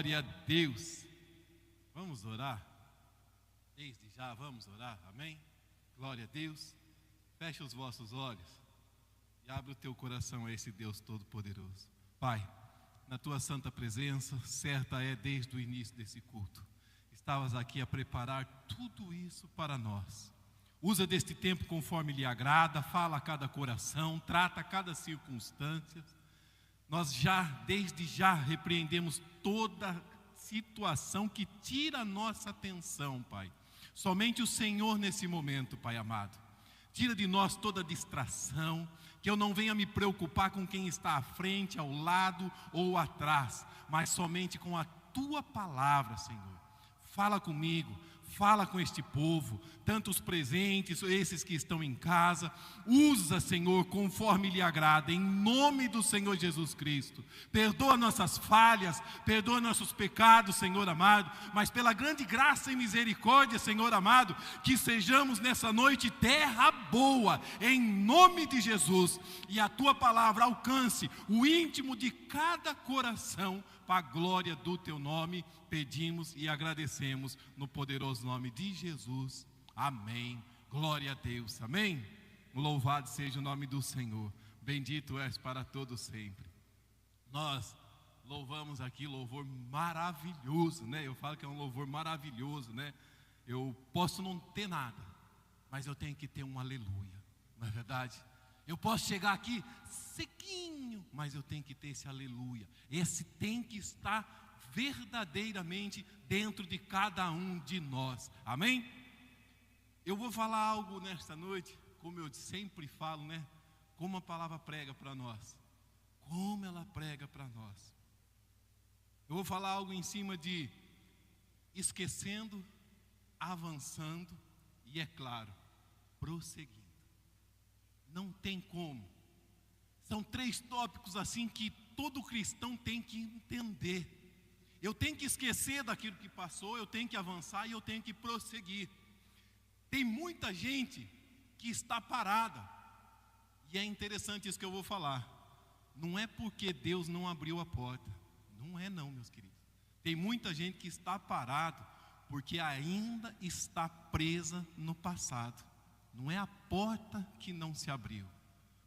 Glória a Deus. Vamos orar? Desde já vamos orar, amém? Glória a Deus. Feche os vossos olhos e abre o teu coração a esse Deus Todo-Poderoso. Pai, na tua santa presença, certa é desde o início desse culto, estavas aqui a preparar tudo isso para nós. Usa deste tempo conforme lhe agrada, fala a cada coração, trata cada circunstância. Nós desde já, repreendemos toda situação que tira a nossa atenção, Pai. Somente o Senhor nesse momento, Pai amado. Tira de nós toda distração, que eu não venha me preocupar com quem está à frente, ao lado ou atrás, mas somente com a Tua palavra, Senhor. Fala comigo. Fala com este povo, tanto os presentes, esses que estão em casa. Usa, Senhor, conforme lhe agrada, em nome do Senhor Jesus Cristo. Perdoa nossas falhas, perdoa nossos pecados, Senhor amado, mas pela grande graça e misericórdia, Senhor amado, que sejamos nessa noite terra boa, em nome de Jesus, e a Tua palavra alcance o íntimo de cada coração, para a glória do Teu nome, pedimos e agradecemos no poderoso nome de Jesus, amém, glória a Deus, amém. Louvado seja o nome do Senhor, bendito és para todos sempre. Nós louvamos aqui louvor maravilhoso, né? Eu falo que é um louvor maravilhoso, né? Eu posso não ter nada, mas eu tenho que ter um aleluia, não é verdade? Eu posso chegar aqui sequinho, mas eu tenho que ter esse aleluia. Esse tem que estar verdadeiramente dentro de cada um de nós. Amém? Eu vou falar algo nesta noite, como eu sempre falo, né? Como a palavra prega para nós. Como ela prega para nós. Eu vou falar algo em cima de esquecendo, avançando e, é claro, prosseguindo. Não tem como. São 3 tópicos assim que todo cristão tem que entender. Eu tenho que esquecer daquilo que passou, eu tenho que avançar e eu tenho que prosseguir. Tem muita gente que está parada. E é interessante isso que eu vou falar. Não é porque Deus não abriu a porta. Não é não, meus queridos. Tem muita gente que está parado porque ainda está presa no passado. Não é a porta que não se abriu,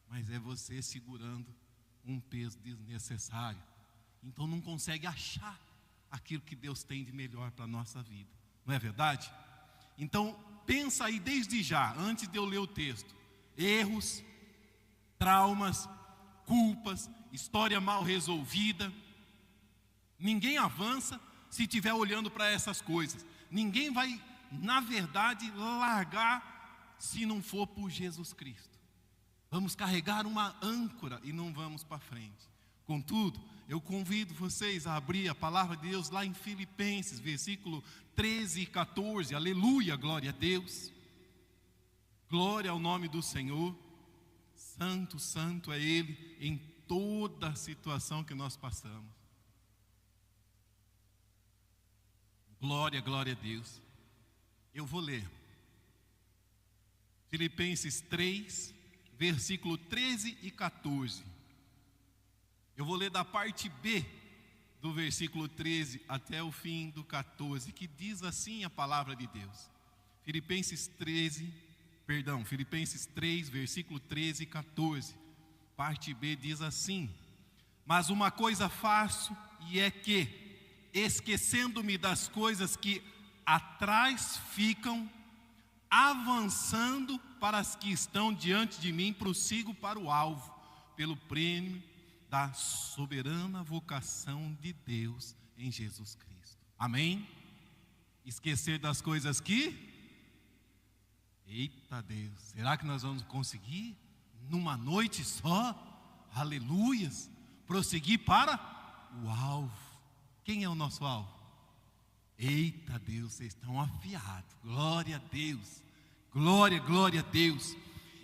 mas é você segurando um peso desnecessário. Então não consegue achar aquilo que Deus tem de melhor para a nossa vida. Não é verdade? Então pensa aí desde já, antes de eu ler o texto. Erros, traumas, culpas, história mal resolvida. Ninguém avança se estiver olhando para essas coisas. Ninguém vai, na verdade, largar se não for por Jesus Cristo. Vamos carregar uma âncora e não vamos para frente. Contudo, eu convido vocês a abrir a palavra de Deus lá em Filipenses, versículo 13 e 14. Aleluia, glória a Deus. Glória ao nome do Senhor. Santo, santo é Ele em toda a situação que nós passamos. Glória, glória a Deus. Eu vou ler. Filipenses 3, versículo 13 e 14. Eu vou ler da parte B do versículo 13 até o fim do 14, que diz assim a palavra de Deus. Filipenses 3, versículo 13 e 14. Parte B diz assim: mas uma coisa faço, e é que, esquecendo-me das coisas que atrás ficam, avançando para as que estão diante de mim, prossigo para o alvo, pelo prêmio da soberana vocação de Deus em Jesus Cristo. Amém? Esquecer das coisas que... Eita Deus, será que nós vamos conseguir? Numa noite só? Aleluias! Prosseguir para o alvo. Quem é o nosso alvo? Eita Deus, vocês estão afiados. Glória a Deus. Glória, glória a Deus.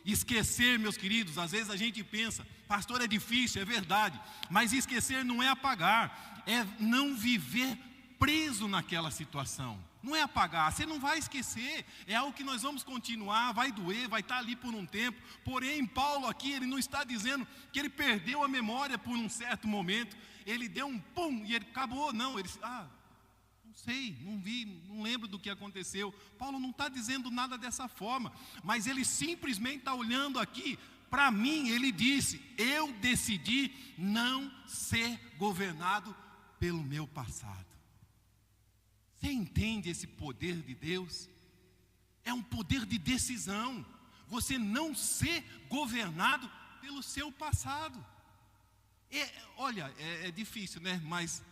Esquecer, meus queridos, às vezes a gente pensa, pastor, é difícil, é verdade. Mas esquecer não é apagar, é não viver preso naquela situação. Não é apagar, você não vai esquecer. É algo que nós vamos continuar, vai doer, vai estar ali por um tempo. Porém, Paulo aqui, ele não está dizendo que ele perdeu a memória por um certo momento. ele deu um pum e ele acabou. Não, ele não sei, não vi, não lembro do que aconteceu. Paulo não está dizendo nada dessa forma, mas ele simplesmente está olhando aqui. Para mim, ele disse: eu decidi não ser governado pelo meu passado. Você entende esse poder de Deus? É um poder de decisão. Você não ser governado pelo seu passado. Olha, é difícil, né? Mas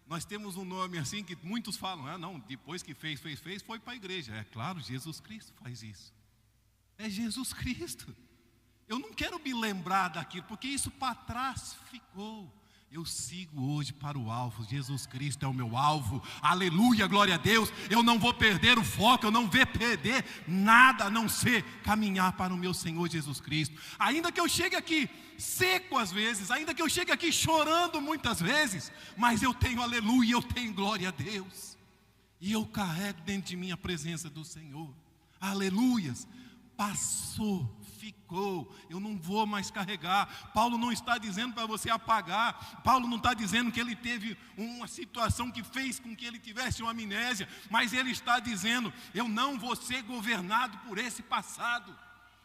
nós temos um nome assim que muitos falam: não, depois que fez, foi para a igreja. É claro, Jesus Cristo faz isso. É Jesus Cristo. Eu não quero me lembrar daquilo, porque isso para trás ficou. Eu sigo hoje para o alvo. Jesus Cristo é o meu alvo. Aleluia, glória a Deus. Eu não vou perder o foco, eu não vou perder nada a não ser caminhar para o meu Senhor Jesus Cristo. Ainda que eu chegue aqui seco às vezes, ainda que eu chegue aqui chorando muitas vezes, mas eu tenho aleluia, eu tenho glória a Deus. E eu carrego dentro de mim a presença do Senhor. Aleluias. Passou, ficou, eu não vou mais carregar. Paulo não está dizendo para você apagar. Paulo não está dizendo que ele teve uma situação que fez com que ele tivesse uma amnésia, mas ele está dizendo: eu não vou ser governado por esse passado.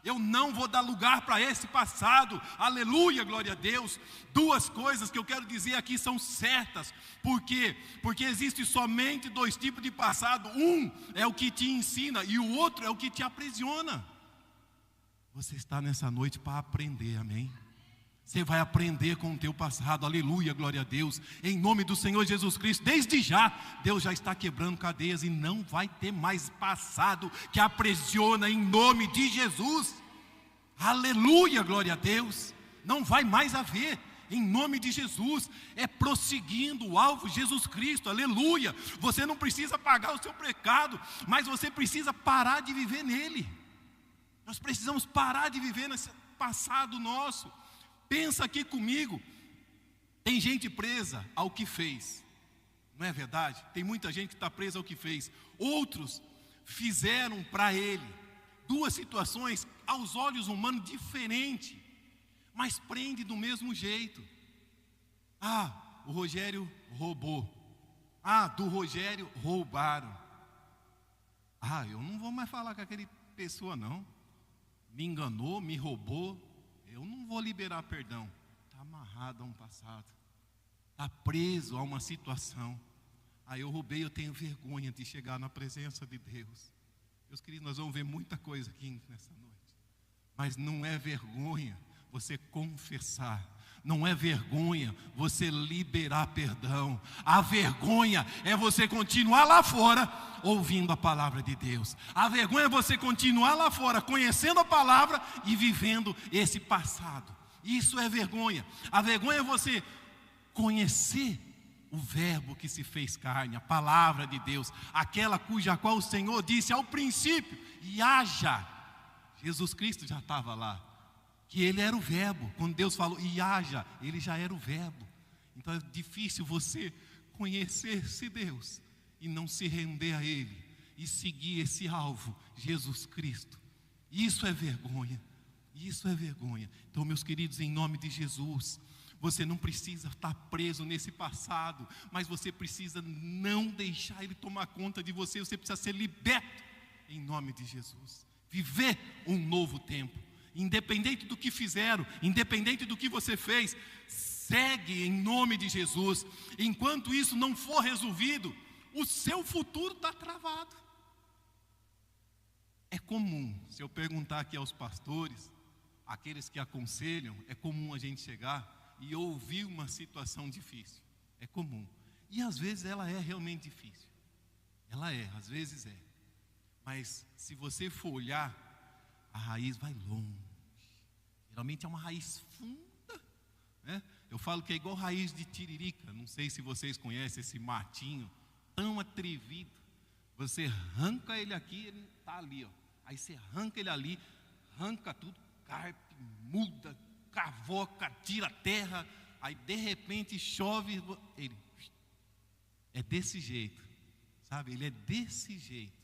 Eu não vou dar lugar para esse passado. Aleluia, glória a Deus. Duas coisas que eu quero dizer aqui são certas. Por quê? Porque existe somente dois tipos de passado. Um é o que te ensina e o outro é o que te aprisiona. Você está nessa noite para aprender, amém? Você vai aprender com o teu passado, aleluia, glória a Deus. Em nome do Senhor Jesus Cristo, desde já, Deus já está quebrando cadeias e não vai ter mais passado que aprisiona em nome de Jesus. Aleluia, glória a Deus. Não vai mais haver, em nome de Jesus. É prosseguindo o alvo, Jesus Cristo, aleluia. Você não precisa pagar o seu pecado, mas você precisa parar de viver nele. Nós precisamos parar de viver nesse passado nosso. Pensa aqui comigo. Tem gente presa ao que fez. Não é verdade? Tem muita gente que está presa ao que fez. Outros fizeram para ele duas situações aos olhos humanos diferentes, mas prende do mesmo jeito. O Rogério roubou. Do Rogério roubaram. Eu não vou mais falar com aquela pessoa não. Me enganou, me roubou, eu não vou liberar perdão. Está amarrado a um passado, está preso a uma situação. Eu roubei, eu tenho vergonha de chegar na presença de Deus. Meus queridos, nós vamos ver muita coisa aqui nessa noite, mas não é vergonha você confessar. Não é vergonha você liberar perdão. A vergonha é você continuar lá fora ouvindo a palavra de Deus. A vergonha é você continuar lá fora conhecendo a palavra e vivendo esse passado. Isso é vergonha. A vergonha é você conhecer o verbo que se fez carne, a palavra de Deus, aquela cuja qual o Senhor disse ao princípio: e haja. Jesus Cristo já estava lá, que ele era o verbo. Quando Deus falou e haja, ele já era o verbo. Então é difícil você conhecer esse Deus e não se render a ele e seguir esse alvo, Jesus Cristo. Isso é vergonha. Isso é vergonha. Então, meus queridos, em nome de Jesus, você não precisa estar preso nesse passado, mas você precisa não deixar ele tomar conta de você. Você precisa ser liberto em nome de Jesus. Viver um novo tempo. Independente do que fizeram, independente do que você fez, segue em nome de Jesus. Enquanto isso não for resolvido, o seu futuro está travado. É comum, se eu perguntar aqui aos pastores, aqueles que aconselham, é comum a gente chegar e ouvir uma situação difícil. É comum. E às vezes ela é realmente difícil. Ela é, às vezes é. Mas se você for olhar, a raiz vai longe. Geralmente é uma raiz funda, né? Eu falo que é igual raiz de tiririca. Não sei se vocês conhecem esse matinho tão atrevido. Você arranca ele aqui, ele está ali, ó. Aí você arranca ele ali, arranca tudo, carpe, muda, cavoca, tira a terra. Aí de repente chove, ele é desse jeito, sabe? Ele é desse jeito.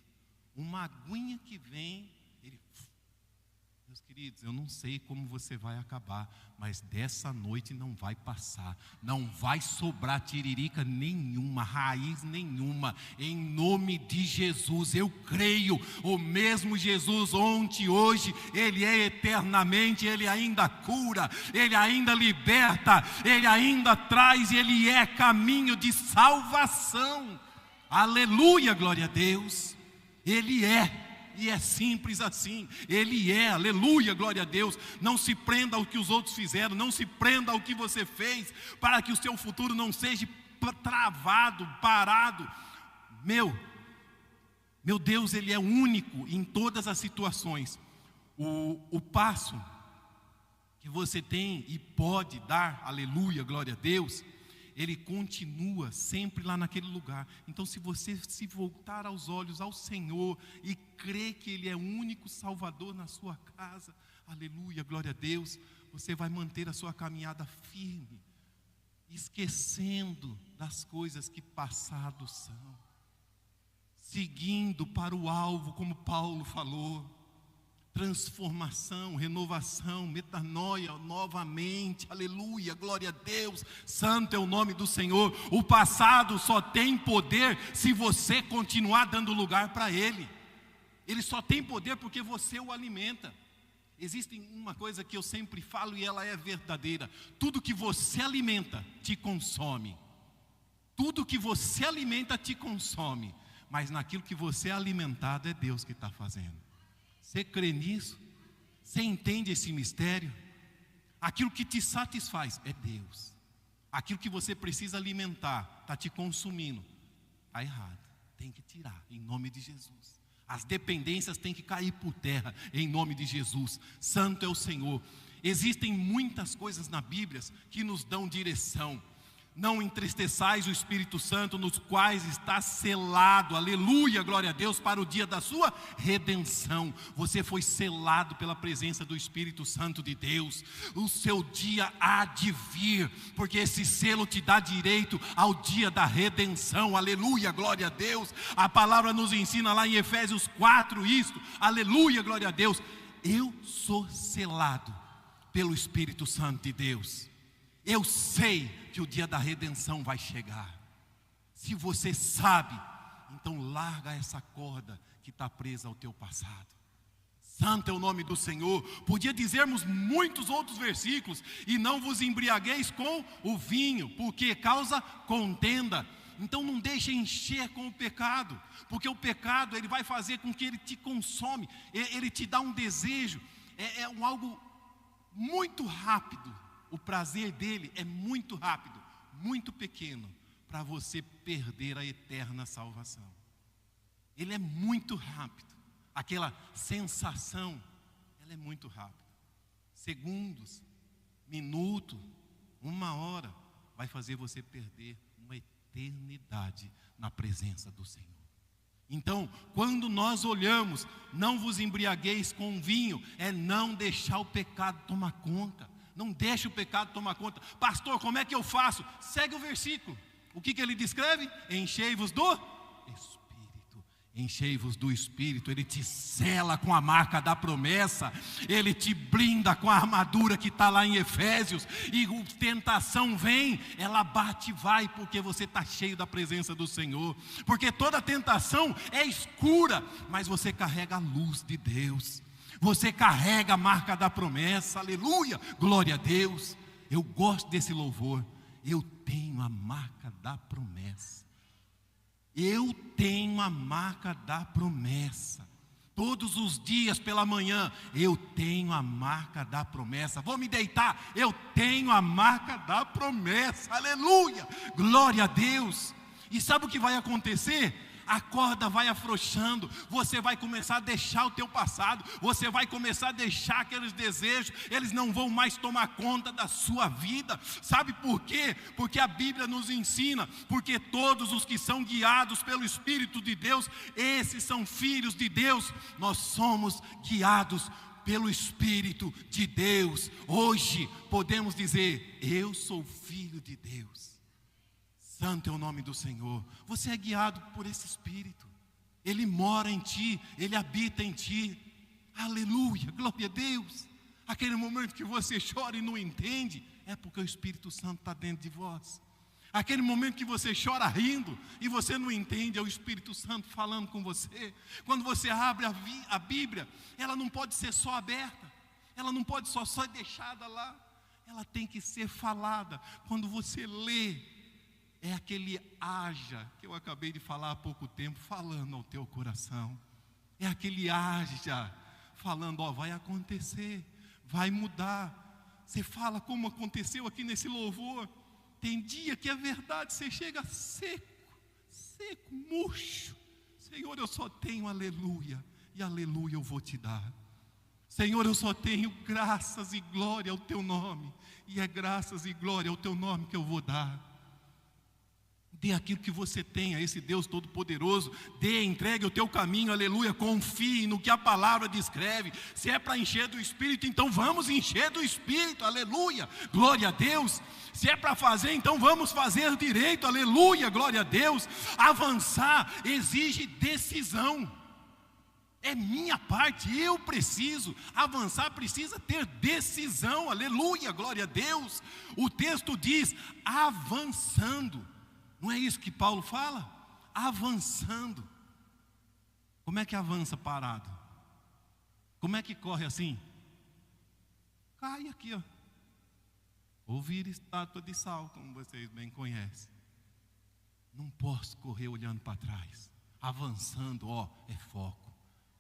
Uma aguinha que vem, ele... Meus queridos, eu não sei como você vai acabar, mas dessa noite não vai passar, não vai sobrar tiririca nenhuma, raiz nenhuma, em nome de Jesus. Eu creio, o mesmo Jesus ontem, hoje, Ele é eternamente, Ele ainda cura, Ele ainda liberta, Ele ainda traz, Ele é caminho de salvação. Aleluia, glória a Deus. Ele é. E é simples assim, Ele é, aleluia, glória a Deus. Não se prenda ao que os outros fizeram, não se prenda ao que você fez, para que o seu futuro não seja travado, parado. Meu Deus, Ele é único em todas as situações. O passo que você tem e pode dar, aleluia, glória a Deus, Ele continua sempre lá naquele lugar. Então, se você se voltar aos olhos ao Senhor e crer que Ele é o único Salvador na sua casa, aleluia, glória a Deus, você vai manter a sua caminhada firme, esquecendo das coisas que passados são, seguindo para o alvo, como Paulo falou. Transformação, renovação, metanoia, novamente, aleluia, glória a Deus, santo é o nome do Senhor. O passado só tem poder se você continuar dando lugar para ele. Ele só tem poder porque você o alimenta. Existe uma coisa que eu sempre falo e ela é verdadeira: tudo que você alimenta te consome. Tudo que você alimenta te consome, mas naquilo que você é alimentado é Deus que está fazendo. Você crê nisso? Você entende esse mistério? Aquilo que te satisfaz é Deus. Aquilo que você precisa alimentar está te consumindo, está errado, tem que tirar em nome de Jesus. As dependências têm que cair por terra em nome de Jesus. Santo é o Senhor. Existem muitas coisas na Bíblia que nos dão direção. Não entristeçais o Espírito Santo, nos quais está selado, aleluia, glória a Deus, para o dia da sua redenção. Você foi selado pela presença do Espírito Santo de Deus. O seu dia há de vir, porque esse selo te dá direito ao dia da redenção, aleluia, glória a Deus. A palavra nos ensina lá em Efésios 4 isto, aleluia, glória a Deus. Eu sou selado pelo Espírito Santo de Deus. Eu sei que o dia da redenção vai chegar. Se você sabe, então larga essa corda que está presa ao teu passado. Santo é o nome do Senhor. Podia dizermos muitos outros versículos: e não vos embriagueis com o vinho, porque causa contenda. Então não deixe encher com o pecado, porque o pecado ele vai fazer com que ele te consome, ele te dá um desejo, algo muito rápido. O prazer dele é muito rápido, muito pequeno, para você perder a eterna salvação. Ele é muito rápido, aquela sensação, ela é muito rápida. Segundos, minuto, uma hora, vai fazer você perder uma eternidade na presença do Senhor. Então, quando nós olhamos, não vos embriagueis com vinho, é não deixar o pecado tomar conta. Não deixe o pecado tomar conta. Pastor, como é que eu faço? Segue o versículo. O que ele descreve? Enchei-vos do Espírito. Enchei-vos do Espírito. Ele te sela com a marca da promessa. Ele te blinda com a armadura que está lá em Efésios. E a tentação vem, ela bate e vai, porque você está cheio da presença do Senhor. Porque toda tentação é escura, mas você carrega a luz de Deus. Você carrega a marca da promessa, aleluia, glória a Deus. Eu gosto desse louvor. Eu tenho a marca da promessa. Eu tenho a marca da promessa. Todos os dias pela manhã, eu tenho a marca da promessa. Vou me deitar, eu tenho a marca da promessa, aleluia, glória a Deus. E sabe o que vai acontecer? A corda vai afrouxando, você vai começar a deixar o teu passado, você vai começar a deixar aqueles desejos, eles não vão mais tomar conta da sua vida. Sabe por quê? Porque a Bíblia nos ensina, porque todos os que são guiados pelo Espírito de Deus, esses são filhos de Deus. Nós somos guiados pelo Espírito de Deus. Hoje podemos dizer: eu sou filho de Deus. Santo é o nome do Senhor. Você é guiado por esse Espírito. Ele mora em ti, ele habita em ti. aleluia, glória a Deus. Aquele momento que você chora e não entende, é porque o Espírito Santo está dentro de vós. Aquele momento que você chora rindo e você não entende, é o Espírito Santo falando com você. Quando você abre a Bíblia, ela não pode ser só aberta, ela não pode só ser deixada lá, ela tem que ser falada. Quando você lê, é aquele haja que eu acabei de falar há pouco tempo, falando ao teu coração. É aquele haja, falando, ó, vai acontecer, vai mudar. Você fala como aconteceu aqui nesse louvor. Tem dia que é verdade, você chega seco, murcho. Senhor, eu só tenho aleluia, e aleluia eu vou te dar. Senhor, eu só tenho graças e glória ao teu nome, e é graças e glória ao teu nome que eu vou dar. Dê aquilo que você tem a esse Deus Todo-Poderoso. Dê, entregue o teu caminho, aleluia. Confie no que a palavra descreve. Se é para encher do Espírito, então vamos encher do Espírito, aleluia, glória a Deus. Se é para fazer, então vamos fazer direito, aleluia, glória a Deus. Avançar exige decisão. É minha parte, eu preciso avançar, precisa ter decisão, aleluia, glória a Deus. O texto diz, avançando. Não é isso que Paulo fala? Avançando. Como é que avança parado? Como é que corre assim? Cai aqui, ó. Ou vira estátua de sal, como vocês bem conhecem. Não posso correr olhando para trás. Avançando, ó, é foco.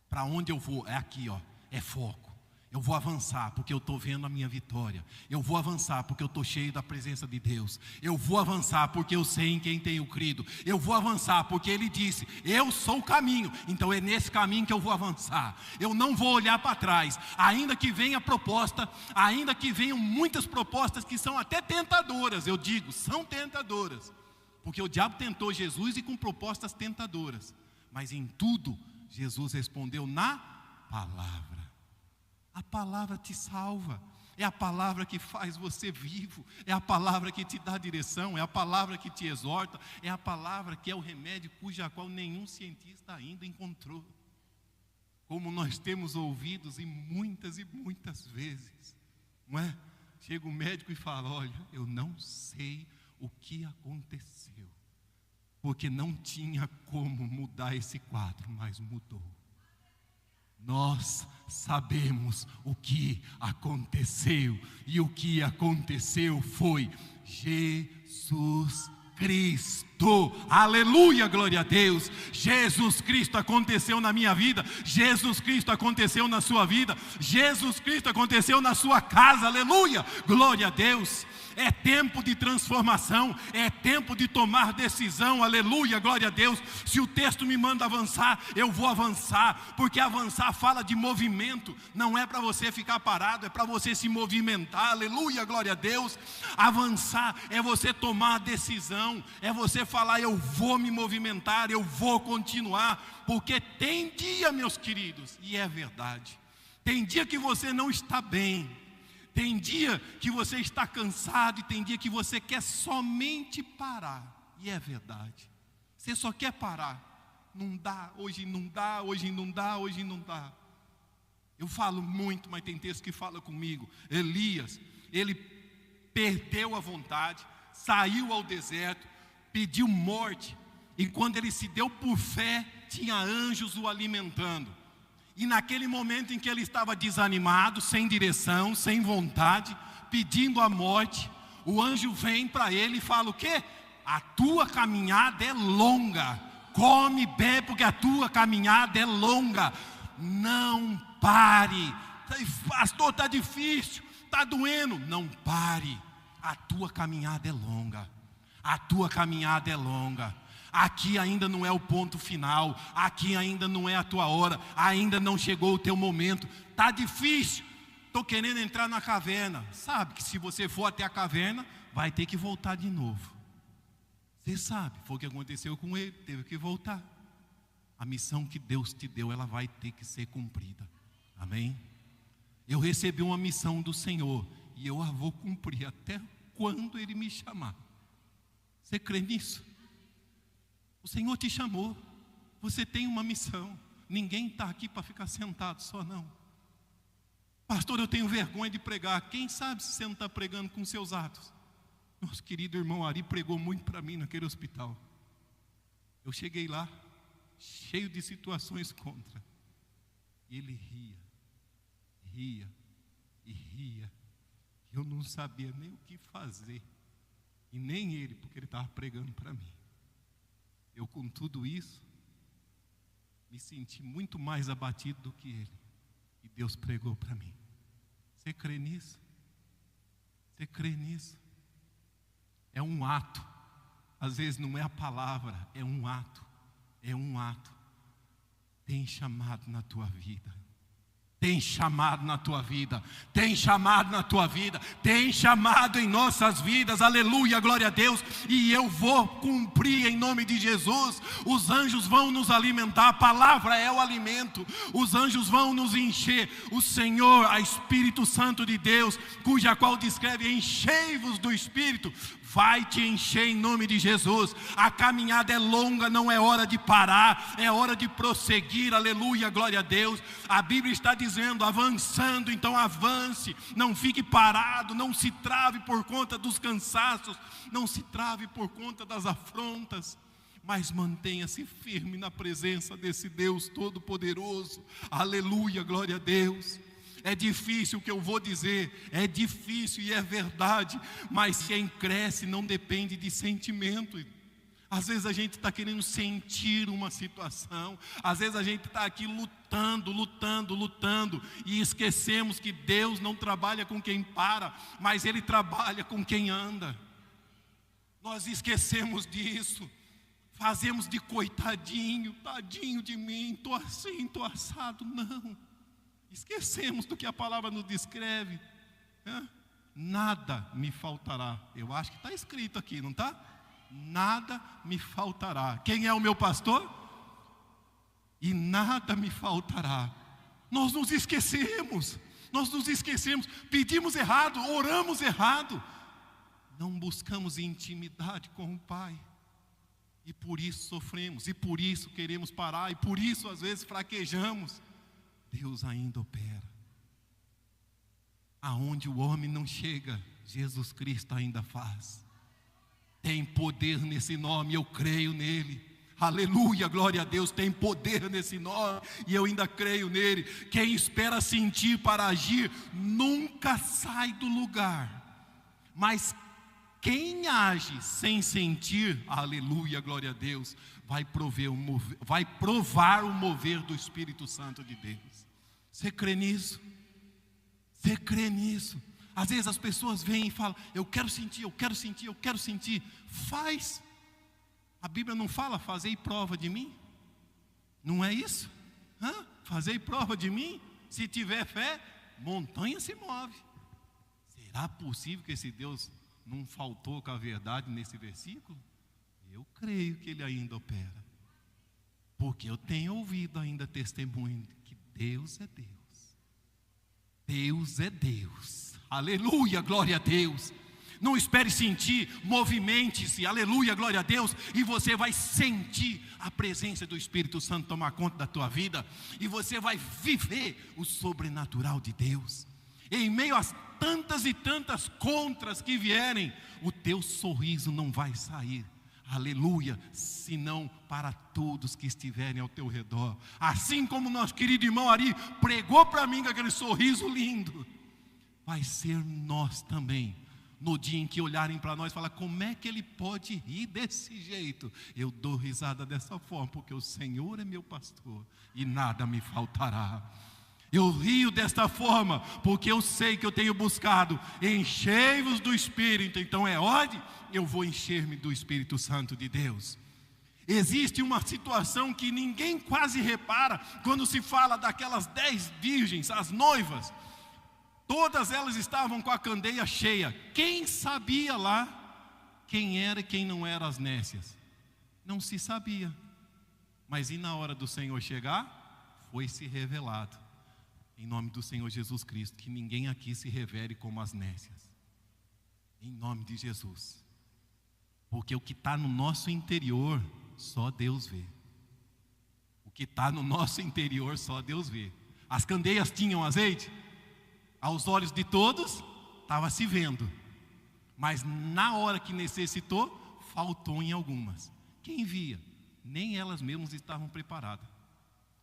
Para onde eu vou? É aqui, ó, é foco. Eu vou avançar porque eu estou vendo a minha vitória. Eu vou avançar porque eu estou cheio da presença de Deus. Eu vou avançar porque eu sei em quem tenho crido. Eu vou avançar porque Ele disse, eu sou o caminho. Então é nesse caminho que eu vou avançar. Eu não vou olhar para trás. Ainda que venha proposta, ainda que venham muitas propostas que são até tentadoras. Eu digo, são tentadoras. Porque o diabo tentou Jesus e com propostas tentadoras. Mas em tudo, Jesus respondeu na palavra. A palavra te salva, é a palavra que faz você vivo, é a palavra que te dá direção, é a palavra que te exorta, é a palavra que é o remédio cuja qual nenhum cientista ainda encontrou. Como nós temos ouvidos e muitas vezes, não é? Chega o médico e fala, olha, eu não sei o que aconteceu, porque não tinha como mudar esse quadro, mas mudou. Nós sabemos o que aconteceu, e o que aconteceu foi Jesus Cristo, aleluia, glória a Deus. Jesus Cristo aconteceu na minha vida, Jesus Cristo aconteceu na sua vida, Jesus Cristo aconteceu na sua casa, aleluia, glória a Deus. É tempo de transformação, é tempo de tomar decisão, aleluia, glória a Deus. Se o texto me manda avançar, eu vou avançar, porque avançar fala de movimento, não é para você ficar parado, é para você se movimentar, aleluia, glória a Deus. Avançar é você tomar a decisão, é você falar, eu vou me movimentar, eu vou continuar, porque tem dia, meus queridos, e é verdade, tem dia que você não está bem, tem dia que você está cansado, e tem dia que você quer somente parar, e é verdade, você só quer parar, não dá, hoje não dá, hoje não dá, hoje não dá. Eu falo muito, mas tem texto que fala comigo. Elias, ele perdeu a vontade, saiu ao deserto, pediu morte, e quando ele se deu por fé, tinha anjos o alimentando. E naquele momento em que ele estava desanimado, sem direção, sem vontade, pedindo a morte, o anjo vem para ele e fala o quê? A tua caminhada é longa, come, bebe, porque a tua caminhada é longa, não pare. Pastor, está difícil, está doendo, não pare, a tua caminhada é longa, a tua caminhada é longa. Aqui ainda não é o ponto final, aqui ainda não é a tua hora, ainda não chegou o teu momento, está difícil, estou querendo entrar na caverna. Sabe que se você for até a caverna, vai ter que voltar de novo. Você sabe, foi o que aconteceu com ele, teve que voltar. A missão que Deus te deu, ela vai ter que ser cumprida, amém? Eu recebi uma missão do Senhor, e eu a vou cumprir até quando Ele me chamar. Você crê nisso? O Senhor te chamou, você tem uma missão, ninguém está aqui para ficar sentado só não. Pastor, eu tenho vergonha de pregar. Quem sabe se você não está pregando com seus atos? Nosso querido irmão Ari pregou muito para mim naquele hospital. Eu cheguei lá, cheio de situações contra. E ele ria. Eu não sabia nem o que fazer. E nem ele, porque ele estava pregando para mim. Eu, com tudo isso, me senti muito mais abatido do que ele. E Deus pregou para mim. Você crê nisso? Você crê nisso? É um ato. Às vezes não é a palavra, é um ato. É um ato. Tem chamado na tua vida. Tem chamado na tua vida, tem chamado na tua vida, tem chamado em nossas vidas, aleluia, glória a Deus, e eu vou cumprir em nome de Jesus. Os anjos vão nos alimentar, a palavra é o alimento, os anjos vão nos encher, o Senhor, a Espírito Santo de Deus, cuja qual descreve, enchei-vos do Espírito, vai te encher em nome de Jesus. A caminhada é longa, não é hora de parar, é hora de prosseguir, aleluia, glória a Deus. A Bíblia está dizendo, avançando, então avance, não fique parado, não se trave por conta dos cansaços, não se trave por conta das afrontas, mas mantenha-se firme na presença desse Deus Todo-Poderoso, aleluia, glória a Deus. É difícil o que eu vou dizer, é difícil e é verdade, mas quem cresce não depende de sentimento. Às vezes a gente está querendo sentir uma situação, às vezes a gente está aqui lutando, e esquecemos que Deus não trabalha com quem para, mas Ele trabalha com quem anda. Nós esquecemos disso, fazemos de coitadinho, tadinho de mim, estou assim, estou assado, não. Esquecemos do que a palavra nos descreve. Nada me faltará. Eu acho que está escrito aqui, não está? Nada me faltará. Quem é o meu pastor? E nada me faltará. Nós nos esquecemos. Pedimos errado, oramos errado. Não buscamos intimidade com o Pai. E por isso sofremos, e por isso queremos parar, e por isso às vezes fraquejamos. Deus ainda opera. Aonde o homem não chega, Jesus Cristo ainda faz. Tem poder nesse nome, eu creio nele. Aleluia, glória a Deus, tem poder nesse nome e eu ainda creio nele. Quem espera sentir para agir nunca sai do lugar. Mas quem age sem sentir, aleluia, glória a Deus, vai provar o mover do Espírito Santo de Deus. Você crê nisso? Você crê nisso? Às vezes as pessoas vêm e falam, eu quero sentir. Faz. A Bíblia não fala, fazei prova de mim? Não é isso? Fazei prova de mim? Se tiver fé, montanha se move. Será possível que esse Deus não faltou com a verdade nesse versículo? Eu creio que Ele ainda opera. Porque eu tenho ouvido ainda testemunho que Deus é Deus. Deus é Deus. Aleluia, glória a Deus. Não espere sentir, movimente-se, aleluia, glória a Deus, e você vai sentir a presença do Espírito Santo tomar conta da tua vida, e você vai viver o sobrenatural de Deus. Em meio às tantas e tantas contras que vierem, o teu sorriso não vai sair, aleluia, senão para todos que estiverem ao teu redor. Assim como nosso querido irmão Ari pregou para mim com aquele sorriso lindo, vai ser nós também. No dia em que olharem para nós e falar, como é que ele pode rir desse jeito? Eu dou risada dessa forma, porque o Senhor é meu pastor e nada me faltará. Eu rio desta forma, porque eu sei que eu tenho buscado, enchei-vos do Espírito. Então é onde eu vou encher-me do Espírito Santo de Deus. Existe uma situação que ninguém quase repara, quando se fala daquelas 10 virgens, as noivas. Todas elas estavam com a candeia cheia. Quem sabia lá quem era e quem não era as nécias? Não se sabia. Mas e na hora do Senhor chegar? Foi se revelado, em nome do Senhor Jesus Cristo, que ninguém aqui se revele como as nécias. Em nome de Jesus. Porque o que está no nosso interior, só Deus vê. O que está no nosso interior, só Deus vê. As candeias tinham azeite? Aos olhos de todos, estava se vendo. Mas na hora que necessitou, faltou em algumas. Quem via? Nem elas mesmas estavam preparadas.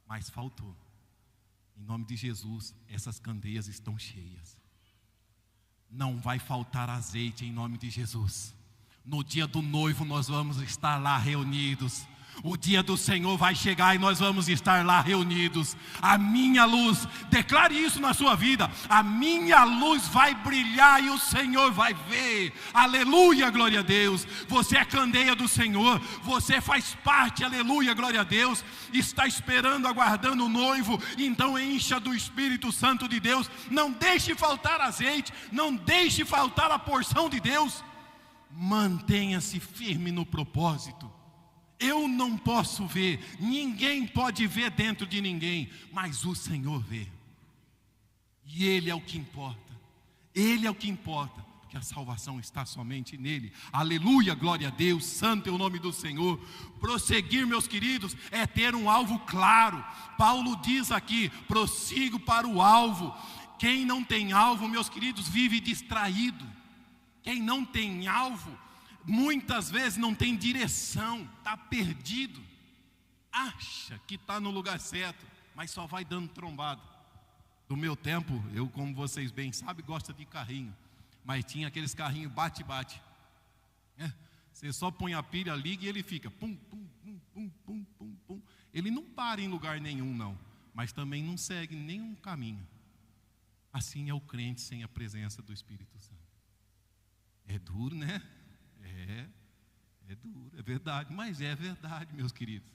Mas faltou. Em nome de Jesus, essas candeias estão cheias. Não vai faltar azeite em nome de Jesus. No dia do noivo nós vamos estar lá reunidos. O dia do Senhor vai chegar e nós vamos estar lá reunidos. A minha luz, declare isso na sua vida. A minha luz vai brilhar e o Senhor vai ver. Aleluia, glória a Deus. Você é candeia do Senhor. Você faz parte, aleluia, glória a Deus. Está esperando, aguardando o noivo. Então encha do Espírito Santo de Deus. Não deixe faltar azeite. Não deixe faltar a porção de Deus. Mantenha-se firme no propósito. Eu não posso ver, ninguém pode ver dentro de ninguém, mas o Senhor vê. E Ele é o que importa. Ele é o que importa, porque a salvação está somente nele. Aleluia, glória a Deus, santo é o nome do Senhor. Prosseguir, meus queridos, é ter um alvo claro. Paulo diz aqui, prossigo para o alvo. Quem não tem alvo, meus queridos, vive distraído. Quem não tem alvo, muitas vezes não tem direção, está perdido. Acha que está no lugar certo, mas só vai dando trombada. Do meu tempo, eu, como vocês bem sabem, gosto de carrinho. Mas tinha aqueles carrinhos bate-bate. Você só põe a pilha, liga e ele fica pum, pum, pum, pum, pum, pum, pum. Ele não para em lugar nenhum não, mas também não segue nenhum caminho. Assim é o crente sem a presença do Espírito Santo. É duro, né? É duro, é verdade, mas é verdade, meus queridos.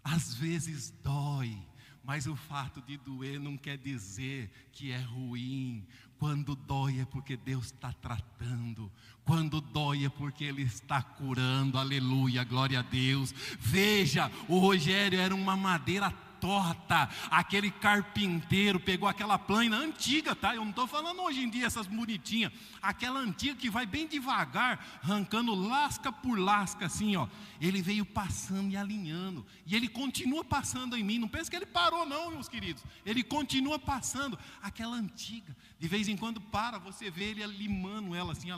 Às vezes dói, mas o fato de doer não quer dizer que é ruim. Quando dói é porque Deus está tratando. Quando dói é porque Ele está curando. Aleluia, glória a Deus. Veja, o Rogério era uma madeira torta. Aquele carpinteiro pegou aquela plana antiga, tá? Eu não estou falando hoje em dia essas bonitinhas. Aquela antiga que vai bem devagar, arrancando lasca por lasca assim, ó. Ele veio passando e alinhando. E ele continua passando em mim. Não pense que ele parou não, meus queridos. Ele continua passando. Aquela antiga. De vez em quando para, você vê ele limando ela assim,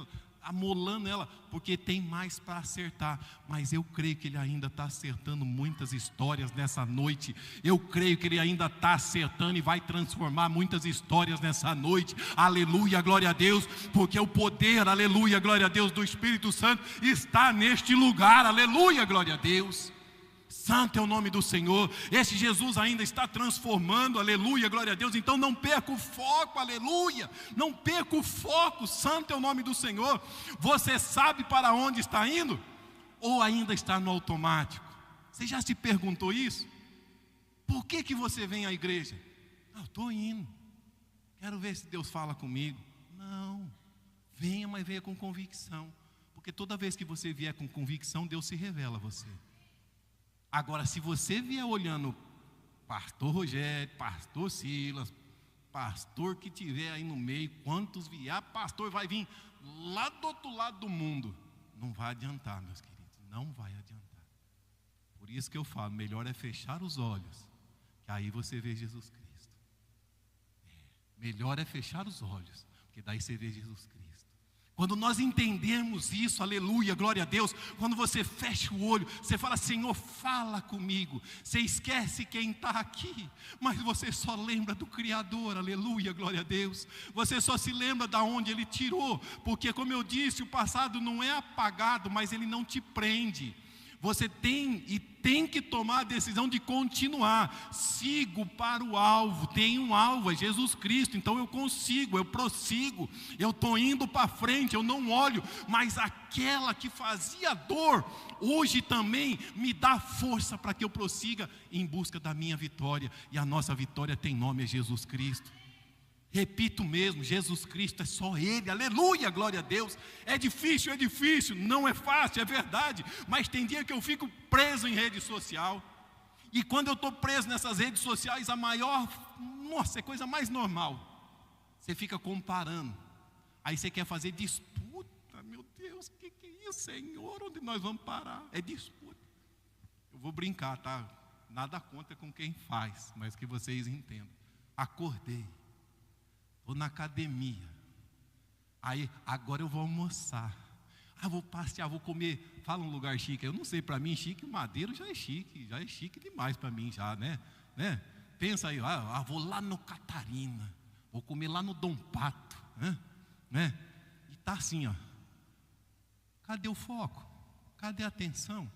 amolando ela, porque tem mais para acertar. Mas eu creio que Ele ainda está acertando muitas histórias nessa noite. Eu creio que Ele ainda está acertando e vai transformar muitas histórias nessa noite. Aleluia, glória a Deus, porque o poder, aleluia, glória a Deus, do Espírito Santo está neste lugar. Aleluia, glória a Deus. Santo é o nome do Senhor. Esse Jesus ainda está transformando, aleluia, glória a Deus. Então não perca o foco, aleluia. Não perca o foco, santo é o nome do Senhor. Você sabe para onde está indo? Ou ainda está no automático? Você já se perguntou isso? Por que você vem à igreja? Eu estou indo, quero ver se Deus fala comigo. Não, venha, mas venha com convicção. Porque toda vez que você vier com convicção, Deus se revela a você. Agora, se você vier olhando pastor Rogério, pastor Silas, pastor que tiver aí no meio, quantos vier, pastor vai vir lá do outro lado do mundo, não vai adiantar, meus queridos, não vai adiantar. Por isso que eu falo, melhor é fechar os olhos, que aí você vê Jesus Cristo. Melhor é fechar os olhos, porque daí você vê Jesus Cristo. Quando nós entendemos isso, aleluia, glória a Deus, quando você fecha o olho, você fala, Senhor, fala comigo. Você esquece quem está aqui, mas você só lembra do Criador, aleluia, glória a Deus. Você só se lembra de onde Ele tirou, porque como eu disse, o passado não é apagado, mas ele não te prende. Você tem que tomar a decisão de continuar. Sigo para o alvo, tem um alvo, é Jesus Cristo. Então eu consigo, eu prossigo, eu estou indo para frente, eu não olho. Mas aquela que fazia dor, hoje também me dá força para que eu prossiga em busca da minha vitória. E a nossa vitória tem nome, é Jesus Cristo. Repito mesmo, Jesus Cristo é só Ele, aleluia, glória a Deus. É difícil, não é fácil, é verdade. Mas tem dia que eu fico preso em rede social. E quando eu estou preso nessas redes sociais, é coisa mais normal. Você fica comparando. Aí você quer fazer disputa, meu Deus, o que é isso, Senhor? Onde nós vamos parar? É disputa. Eu vou brincar, tá? Nada contra com quem faz, mas que vocês entendam. Acordei. vou na academia. Aí, agora eu vou almoçar. Vou passear, vou comer. Fala um lugar chique. Eu não sei, para mim, chique, Madeiro já é chique demais para mim já, né? Pensa aí, vou lá no Catarina, vou comer lá no Dom Pato, né? E tá assim, ó. Cadê o foco? Cadê a atenção?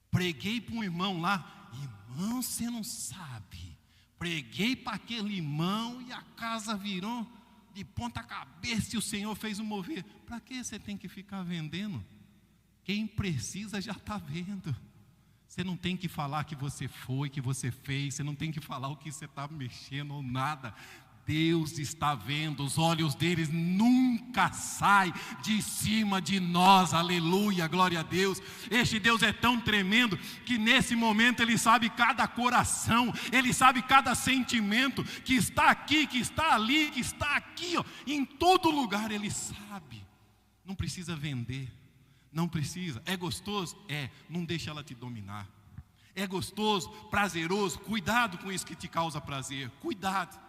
Preguei para um irmão lá, irmão, você não sabe. Preguei para aquele irmão e a casa virou de ponta cabeça e o Senhor fez um mover. Para que você tem que ficar vendendo? Quem precisa já está vendo. Você não tem que falar que você foi, que você fez. Você não tem que falar o que você está mexendo ou nada. Deus está vendo, os olhos deles nunca saem de cima de nós, aleluia, glória a Deus. Este Deus é tão tremendo que nesse momento Ele sabe cada coração, Ele sabe cada sentimento que está aqui, que está ali, que está aqui, ó, em todo lugar Ele sabe. Não precisa vender, não precisa. É gostoso? Não deixa ela te dominar. É gostoso, prazeroso, cuidado com isso que te causa prazer, cuidado,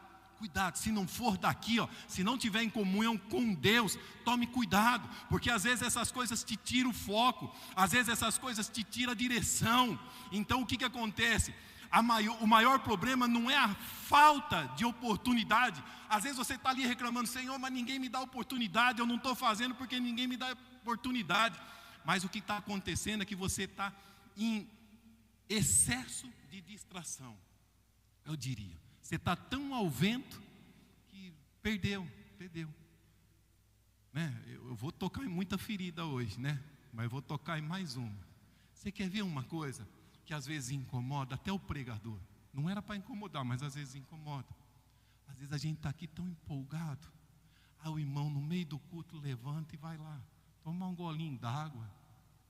se não for daqui, se não tiver em comunhão com Deus, tome cuidado, porque às vezes essas coisas te tiram o foco, às vezes essas coisas te tiram a direção. Então o que acontece? O maior problema não é a falta de oportunidade. Às vezes você está ali reclamando, Senhor, mas ninguém me dá oportunidade, eu não estou fazendo porque ninguém me dá oportunidade. Mas o que está acontecendo é que você está em excesso de distração, eu diria. Você está tão ao vento que perdeu. Eu vou tocar em muita ferida hoje, mas vou tocar em mais uma. Você quer ver uma coisa que às vezes incomoda até o pregador? Não era para incomodar, mas às vezes incomoda. Às vezes a gente está aqui tão empolgado. O irmão no meio do culto levanta e vai lá tomar um golinho d'água,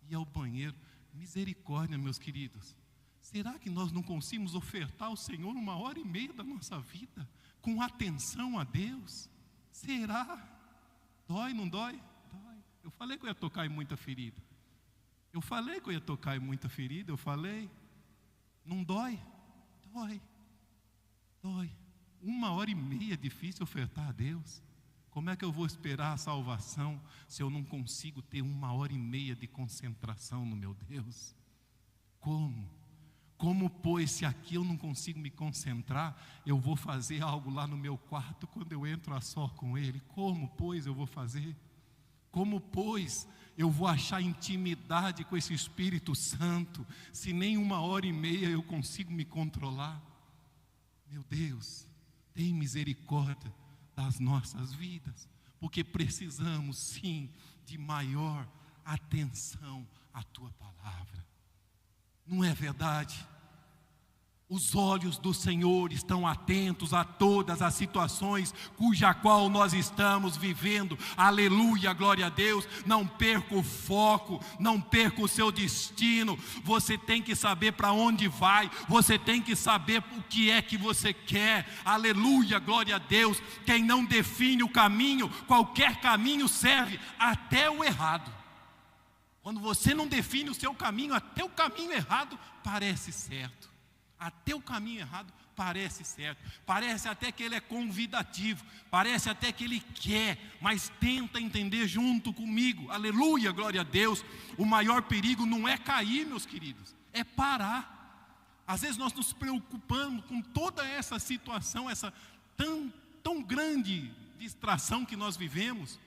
ir ao banheiro. Misericórdia, meus queridos. Será que nós não conseguimos ofertar ao Senhor 1h30 da nossa vida, com atenção a Deus? Será? Dói, não dói? Dói. Eu falei que eu ia tocar em muita ferida. Eu falei. Não dói? Dói. 1h30 é difícil ofertar a Deus. Como é que eu vou esperar a salvação se eu não consigo ter 1h30 de concentração no meu Deus? Como, pois, se aqui eu não consigo me concentrar, eu vou fazer algo lá no meu quarto quando eu entro a só com Ele? Como, pois, eu vou fazer? Como, pois, eu vou achar intimidade com esse Espírito Santo, se nem 1h30 eu consigo me controlar? Meu Deus, tem misericórdia das nossas vidas, porque precisamos sim de maior atenção à Tua Palavra. Não é verdade? Os olhos do Senhor estão atentos a todas as situações cuja qual nós estamos vivendo. Aleluia, glória a Deus. Não perca o foco, não perca o seu destino. Você tem que saber para onde vai, você tem que saber o que é que você quer. Aleluia, glória a Deus. Quem não define o caminho, qualquer caminho serve, até o errado. Quando você não define o seu caminho, até o caminho errado parece certo. Até o caminho errado parece certo. Parece até que ele é convidativo. Parece até que ele quer. Mas tenta entender junto comigo. Aleluia, glória a Deus. O maior perigo não é cair, meus queridos. É parar. Às vezes nós nos preocupamos com toda essa situação, essa tão grande distração que nós vivemos,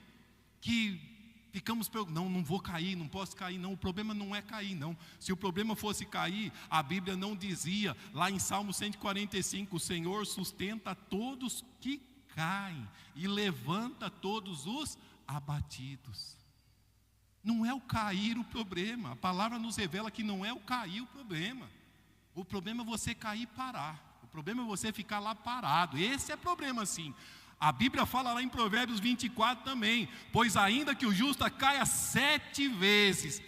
que ficamos preocupados, não vou cair, não posso cair, não. O problema não é cair, não. Se o problema fosse cair, a Bíblia não dizia, lá em Salmo 145, o Senhor sustenta todos que caem e levanta todos os abatidos. Não é o cair o problema. A palavra nos revela que não é o cair o problema. O problema é você cair e parar. O problema é você ficar lá parado. Esse é problema, sim. A Bíblia fala lá em Provérbios 24 também, pois ainda que o justo caia 7 vezes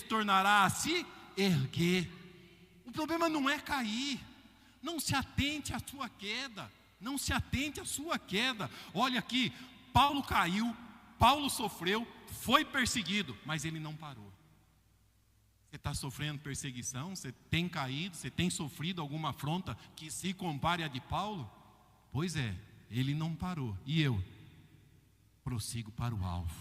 tornará a se erguer. O problema não é cair. Não se atente à sua queda. Não se atente à sua queda. Olha aqui, Paulo caiu, Paulo sofreu, foi perseguido, mas ele não parou. Você está sofrendo perseguição, você tem caído, você tem sofrido alguma afronta que se compare à de Paulo? Pois é, ele não parou. E eu? Prossigo para o alvo.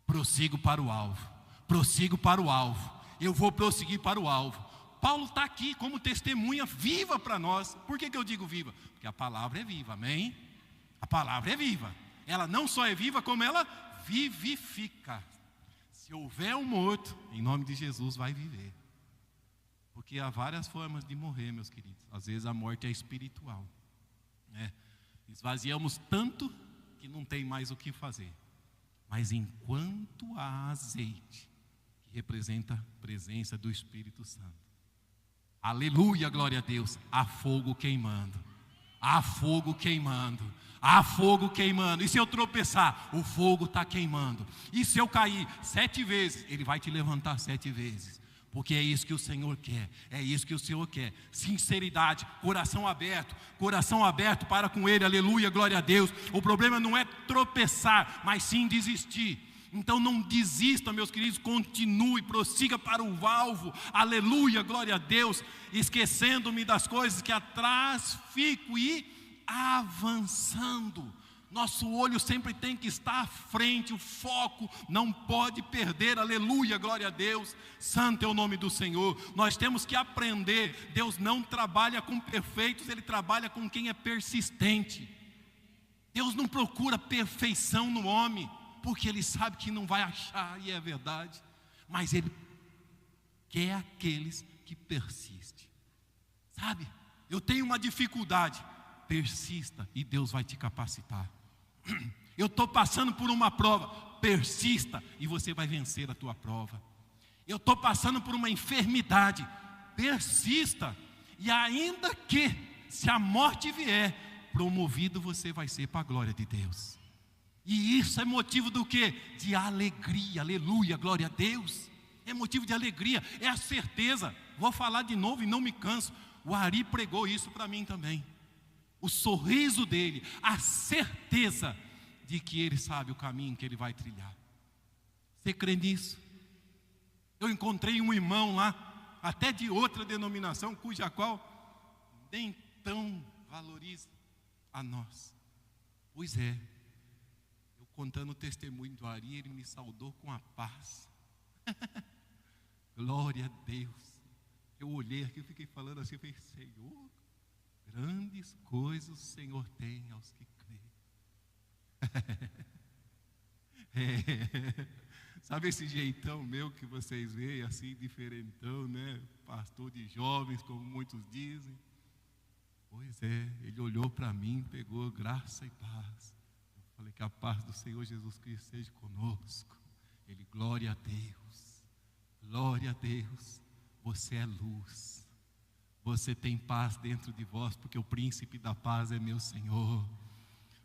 Prossigo para o alvo. Prossigo para o alvo. Eu vou prosseguir para o alvo. Paulo está aqui como testemunha viva para nós. Por que eu digo viva? Porque a palavra é viva, amém? A palavra é viva. Ela não só é viva, como ela vivifica. Se houver um morto, em nome de Jesus vai viver. Porque há várias formas de morrer, meus queridos. Às vezes a morte é espiritual, né? Esvaziamos tanto que não tem mais o que fazer. Mas enquanto há azeite, que representa a presença do Espírito Santo, aleluia, glória a Deus, há fogo queimando. Há fogo queimando. Há fogo queimando. E se eu tropeçar, o fogo está queimando. E se eu cair 7 vezes, Ele vai te levantar 7 vezes. Porque é isso que o Senhor quer. É isso que o Senhor quer. Sinceridade, coração aberto para com Ele, aleluia, glória a Deus. O problema não é tropeçar, mas sim desistir. Então não desista, meus queridos, continue, prossiga para o alvo, aleluia, glória a Deus, esquecendo-me das coisas que atrás fico e avançando. Nosso olho sempre tem que estar à frente, o foco não pode perder, aleluia, glória a Deus, santo é o nome do Senhor. Nós temos que aprender, Deus não trabalha com perfeitos, Ele trabalha com quem é persistente. Deus não procura perfeição no homem, porque Ele sabe que não vai achar, e é verdade, mas Ele quer aqueles que persistem. Sabe, eu tenho uma dificuldade, persista e Deus vai te capacitar. Eu estou passando por uma prova, persista e você vai vencer a tua prova. Eu estou passando por uma enfermidade, persista, e ainda que se a morte vier, promovido você vai ser para a glória de Deus. E isso é motivo do quê? De alegria, aleluia, glória a Deus. É motivo de alegria, é a certeza. Vou falar de novo e não me canso. O Ari pregou isso para mim também. O sorriso dele, a certeza de que ele sabe o caminho que ele vai trilhar. Você crê nisso? Eu encontrei um irmão lá, até de outra denominação, cuja qual nem tão valoriza a nós. Pois é, eu contando o testemunho do Ari, ele me saudou com a paz. Glória a Deus. Eu olhei aqui e fiquei falando assim, eu falei, Senhor, grandes coisas o Senhor tem aos que creem. Sabe esse jeitão meu que vocês veem, assim, diferentão, né? Pastor de jovens, como muitos dizem. Pois é, ele olhou para mim, pegou graça e paz. Eu falei que a paz do Senhor Jesus Cristo seja conosco. Ele, glória a Deus, glória a Deus, você é luz. Você tem paz dentro de vós, porque o príncipe da paz é meu Senhor.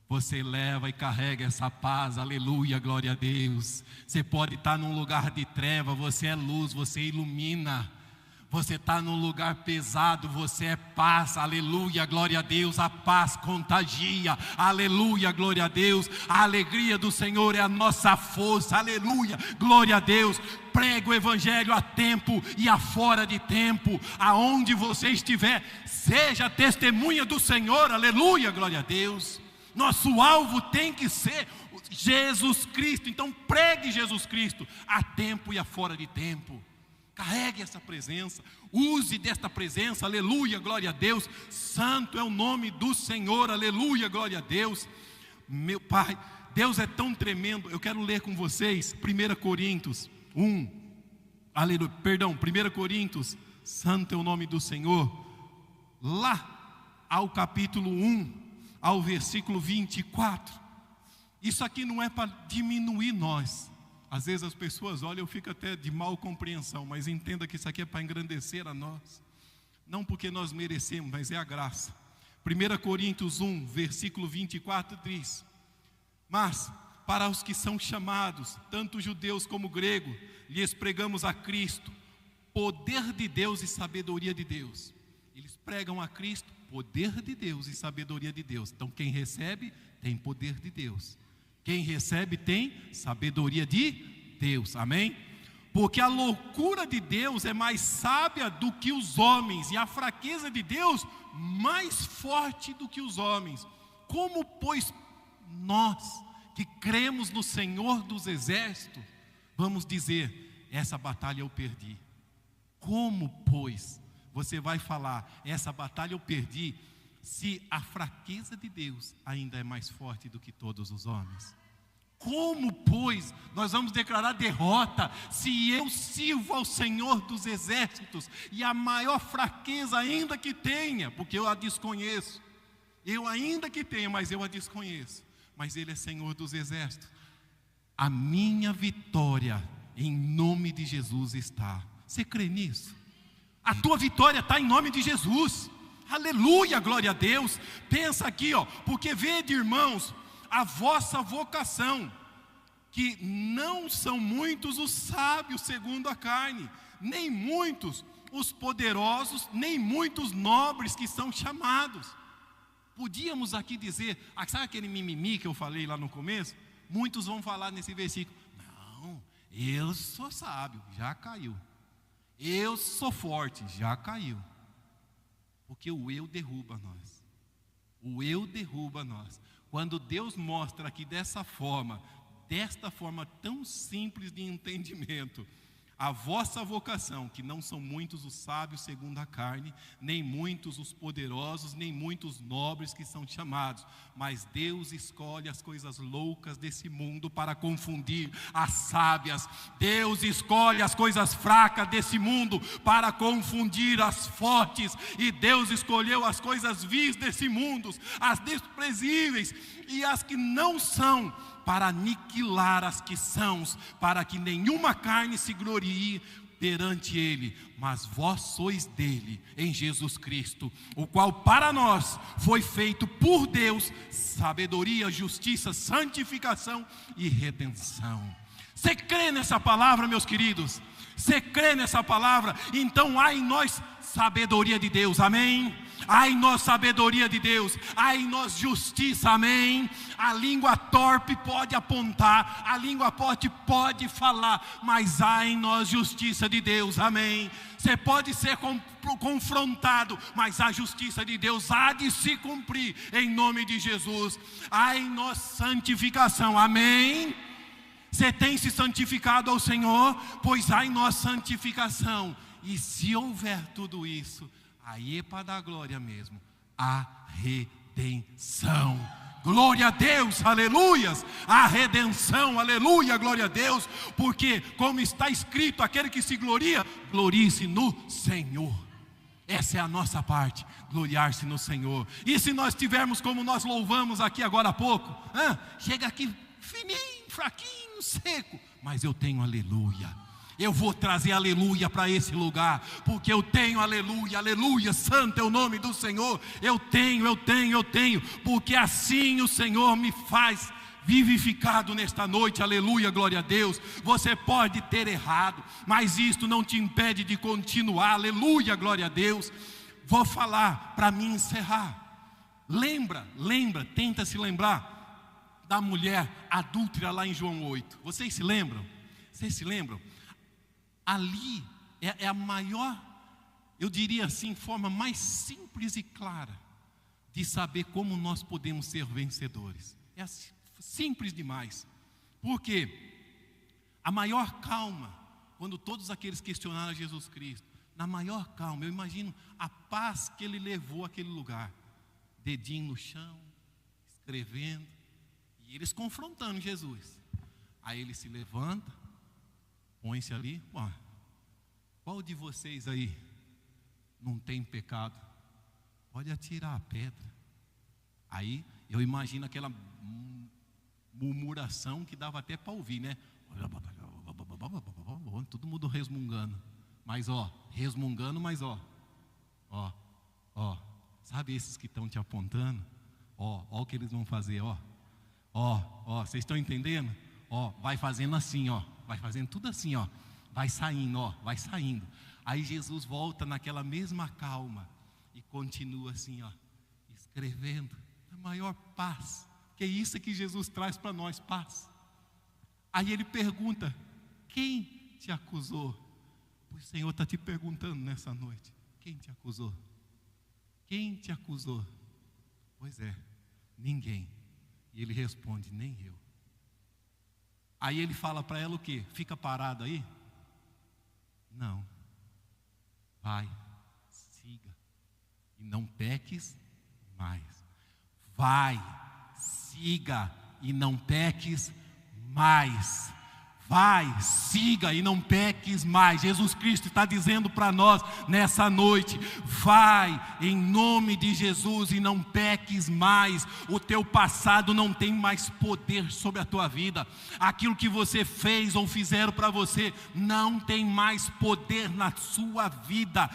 Você leva e carrega essa paz, aleluia, glória a Deus. Você pode estar num lugar de treva, você é luz, você ilumina. Você está num lugar pesado, você é paz, aleluia, glória a Deus. A paz contagia, aleluia, glória a Deus. A alegria do Senhor é a nossa força, aleluia, glória a Deus. Prega o evangelho a tempo e a fora de tempo, aonde você estiver, seja testemunha do Senhor, aleluia, glória a Deus. Nosso alvo tem que ser Jesus Cristo, então pregue Jesus Cristo a tempo e a fora de tempo. Carregue essa presença, use desta presença, aleluia, glória a Deus. Santo é o nome do Senhor, aleluia, glória a Deus. Meu Pai, Deus é tão tremendo. Eu quero ler com vocês 1 Coríntios 1, aleluia, perdão, 1 Coríntios, santo é o nome do Senhor, lá ao capítulo 1, ao versículo 24. Isso aqui não é para diminuir nós. Às vezes as pessoas olham, eu fico até de mal compreensão, mas entenda que isso aqui é para engrandecer a nós. Não porque nós merecemos, mas é a graça. 1 Coríntios 1, versículo 24 diz: mas para os que são chamados, tanto judeus como gregos, lhes pregamos a Cristo, poder de Deus e sabedoria de Deus. Eles pregam a Cristo, poder de Deus e sabedoria de Deus. Então quem recebe tem poder de Deus. Quem recebe tem sabedoria de Deus, amém? Porque a loucura de Deus é mais sábia do que os homens, e a fraqueza de Deus mais forte do que os homens. Como, pois, nós que cremos no Senhor dos Exércitos, vamos dizer, essa batalha eu perdi? Como, pois, você vai falar, essa batalha eu perdi, se a fraqueza de Deus ainda é mais forte do que todos os homens? Como, pois, nós vamos declarar derrota, se eu sirvo ao Senhor dos Exércitos, e a maior fraqueza ainda que tenha, porque eu a desconheço, eu ainda que tenha, mas eu a desconheço, mas Ele é Senhor dos Exércitos, a minha vitória, em nome de Jesus está. Você crê nisso? A tua vitória está em nome de Jesus. Aleluia, glória a Deus. Pensa aqui, porque vede, irmãos, a vossa vocação, que não são muitos os sábios segundo a carne, nem muitos os poderosos, nem muitos nobres que são chamados. Podíamos aqui dizer, sabe aquele mimimi que eu falei lá no começo? Muitos vão falar nesse versículo, não, eu sou sábio, já caiu. Eu sou forte, já caiu. Porque o eu derruba nós. O eu derruba nós. Quando Deus mostra aqui desta forma tão simples de entendimento, a vossa vocação, que não são muitos os sábios segundo a carne, nem muitos os poderosos, nem muitos nobres que são chamados, mas Deus escolhe as coisas loucas desse mundo para confundir as sábias. Deus escolhe as coisas fracas desse mundo para confundir as fortes, e Deus escolheu as coisas vis desse mundo, as desprezíveis e as que não são, para aniquilar as que são, para que nenhuma carne se glorie perante Ele. Mas vós sois dele, em Jesus Cristo, o qual para nós foi feito por Deus sabedoria, justiça, santificação e redenção. Você crê nessa palavra, meus queridos? Você crê nessa palavra? Então há em nós sabedoria de Deus, amém? Há em nós sabedoria de Deus, há em nós justiça, amém? A língua torpe pode apontar, a língua forte pode falar, mas há em nós justiça de Deus, amém? Você pode ser confrontado, mas a justiça de Deus há de se cumprir, em nome de Jesus. Há em nós santificação, amém? Você tem se santificado ao Senhor? Pois há em nós santificação. E se houver tudo isso, aí é para dar glória mesmo, a redenção. Glória a Deus, aleluias, a redenção, aleluia, glória a Deus. Porque como está escrito, aquele que se gloria, glorie-se no Senhor. Essa é a nossa parte, gloriar-se no Senhor. E se nós tivermos como nós louvamos aqui agora há pouco, chega aqui fininho, fraquinho, seco, mas eu tenho aleluia. Eu vou trazer aleluia para esse lugar, porque eu tenho aleluia, aleluia, santo é o nome do Senhor. Eu tenho, porque assim o Senhor me faz vivificado nesta noite, aleluia, glória a Deus. Você pode ter errado, mas isto não te impede de continuar, aleluia, glória a Deus. Vou falar para mim encerrar. Lembra, tenta se lembrar da mulher adúltera lá em João 8. Vocês se lembram? Ali é a maior, eu diria assim, forma mais simples e clara de saber como nós podemos ser vencedores. É simples demais. Porque a maior calma, quando todos aqueles questionaram Jesus Cristo, na maior calma, eu imagino a paz que ele levou àquele lugar. Dedinho no chão, escrevendo, e eles confrontando Jesus. Aí ele se levanta, põe-se ali, qual de vocês aí não tem pecado? Pode atirar a pedra. Aí eu imagino aquela murmuração que dava até para ouvir, né? Todo mundo resmungando. Mas resmungando, mas sabe esses que estão te apontando? Ó o que eles vão fazer, vocês estão entendendo? Vai fazendo assim, vai fazendo tudo assim, vai saindo. Aí Jesus volta naquela mesma calma e continua assim, escrevendo, a maior paz, que é isso que Jesus traz para nós, paz. Aí ele pergunta, quem te acusou? O Senhor está te perguntando nessa noite, quem te acusou? quem te acusou? Pois é, ninguém. E ele responde, nem eu. Aí ele fala para ela o quê? Fica parado aí? Não. Vai, siga. E não peques mais. Vai, siga e não peques mais. Vai, siga e não peques mais. Jesus Cristo está dizendo para nós nessa noite: vai em nome de Jesus e não peques mais. O teu passado não tem mais poder sobre a tua vida. Aquilo que você fez ou fizeram para você não tem mais poder na sua vida.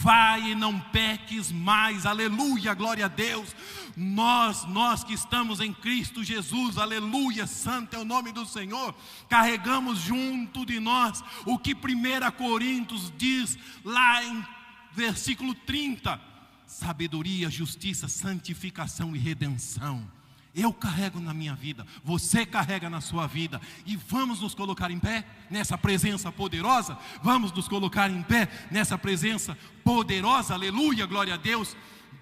Vai e não peques mais. Aleluia, glória a Deus. Nós que estamos em Cristo Jesus, aleluia, santo é o nome do Senhor, carregamos junto de nós o que 1 Coríntios diz lá em versículo 30, sabedoria, justiça, santificação e redenção. Eu carrego na minha vida, você carrega na sua vida. E vamos nos colocar em pé nessa presença poderosa. Vamos nos colocar em pé nessa presença poderosa, aleluia, glória a Deus.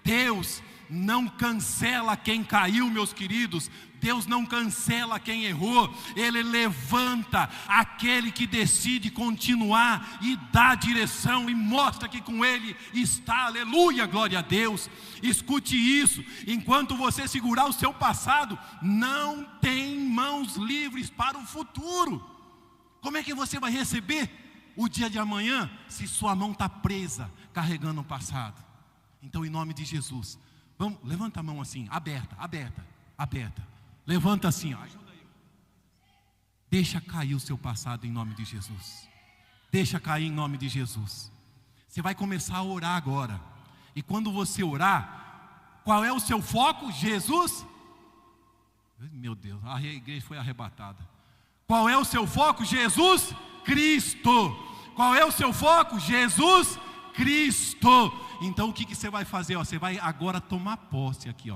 Deus não cancela quem caiu, meus queridos. Deus não cancela quem errou. Ele levanta aquele que decide continuar e dá direção e mostra que com ele está, aleluia, glória a Deus. Escute isso: enquanto você segurar o seu passado, não tem mãos livres para o futuro. Como é que você vai receber o dia de amanhã se sua mão está presa carregando o passado? Então, em nome de Jesus, vamos, levanta a mão assim, aberta. Levanta assim, ó. Ajuda aí. Deixa cair o seu passado em nome de Jesus. Deixa cair em nome de Jesus. Você vai começar a orar agora. E quando você orar, qual é o seu foco? Jesus? Meu Deus, a igreja foi arrebatada. Qual é o seu foco? Jesus Cristo. Qual é o seu foco? Jesus Cristo. Então o que você vai fazer? Você vai agora tomar posse aqui,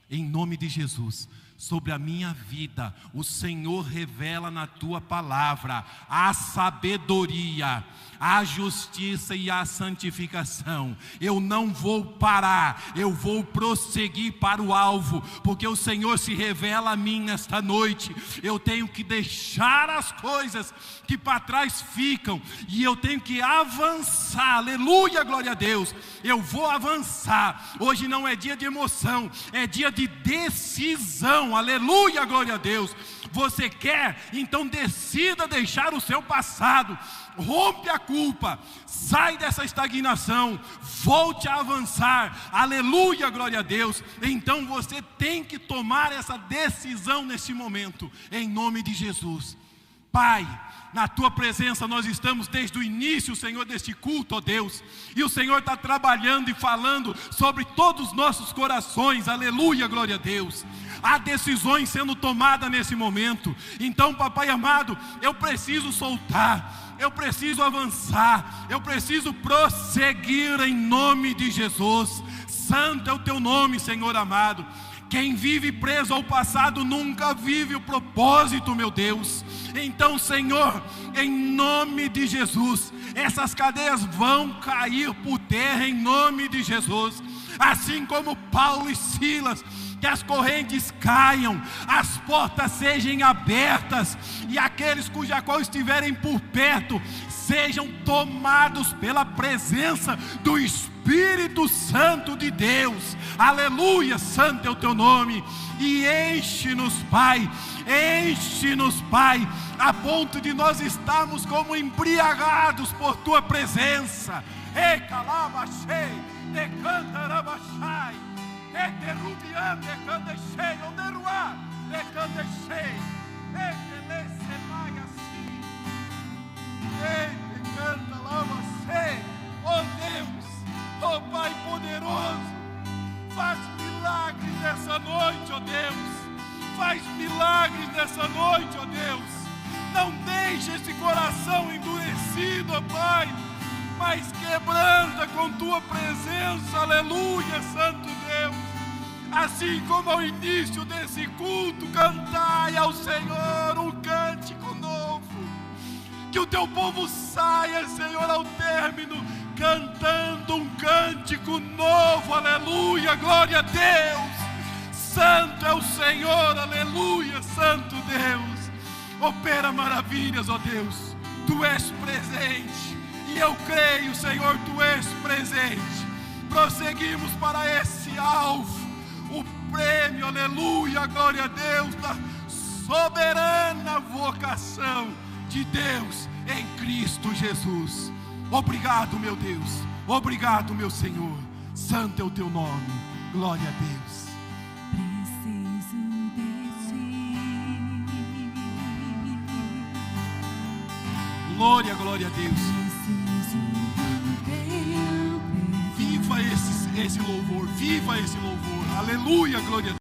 em nome de Jesus. Sobre a minha vida, o Senhor revela na tua palavra a sabedoria, a justiça e a santificação. Eu não vou parar, eu vou prosseguir para o alvo, porque o Senhor se revela a mim nesta noite. Eu tenho que deixar as coisas que para trás ficam, e eu tenho que avançar, aleluia, glória a Deus. Eu vou avançar. Hoje não é dia de emoção, é dia de decisão, aleluia, glória a Deus. Você quer? Então decida deixar o seu passado, rompe a culpa, sai dessa estagnação, volte a avançar, aleluia, glória a Deus. Então você tem que tomar essa decisão nesse momento, em nome de Jesus. Pai, na tua presença nós estamos desde o início, Senhor, deste culto, ó Deus, e o Senhor está trabalhando e falando sobre todos os nossos corações, aleluia, glória a Deus. Há decisões sendo tomadas nesse momento. Então, papai amado, eu preciso soltar, eu preciso avançar, eu preciso prosseguir em nome de Jesus. Santo é o teu nome, Senhor amado. Quem vive preso ao passado nunca vive o propósito, meu Deus. Então, Senhor, em nome de Jesus, essas cadeias vão cair por terra em nome de Jesus. Assim como Paulo e Silas, que as correntes caiam, as portas sejam abertas, e aqueles cuja qual estiverem por perto sejam tomados pela presença do Espírito Santo de Deus. Aleluia, santo é o teu nome. E enche-nos, Pai, a ponto de nós estarmos como embriagados por tua presença. E calabachei, decantarabachai, eterubian, decandechei, onderuá, decandechei, etelessemai assim. Ei, decantalabachei, ó Deus, ó Pai poderoso, faz milagres nessa noite, ó Deus. Faz milagres nessa noite, ó Deus. Não deixe esse coração endurecido, ó Pai, mas quebranta com tua presença, aleluia, santo Deus. Assim como ao início desse culto, cantai ao Senhor um cântico novo. Que o teu povo saia, Senhor, ao término, cantando um cântico novo, aleluia, glória a Deus. Santo é o Senhor, aleluia, santo Deus. Opera maravilhas, ó Deus. Tu és presente, e eu creio, Senhor, Tu és presente. Prosseguimos para esse alvo, o prêmio, aleluia, glória a Deus, da soberana vocação de Deus em Cristo Jesus. Obrigado, meu Deus, obrigado, meu Senhor. Santo é o Teu nome, glória a Deus. Preciso de Ti. Glória, glória a Deus. Preciso do Teu perdão. Viva esse louvor, viva esse louvor, aleluia, glória a Deus.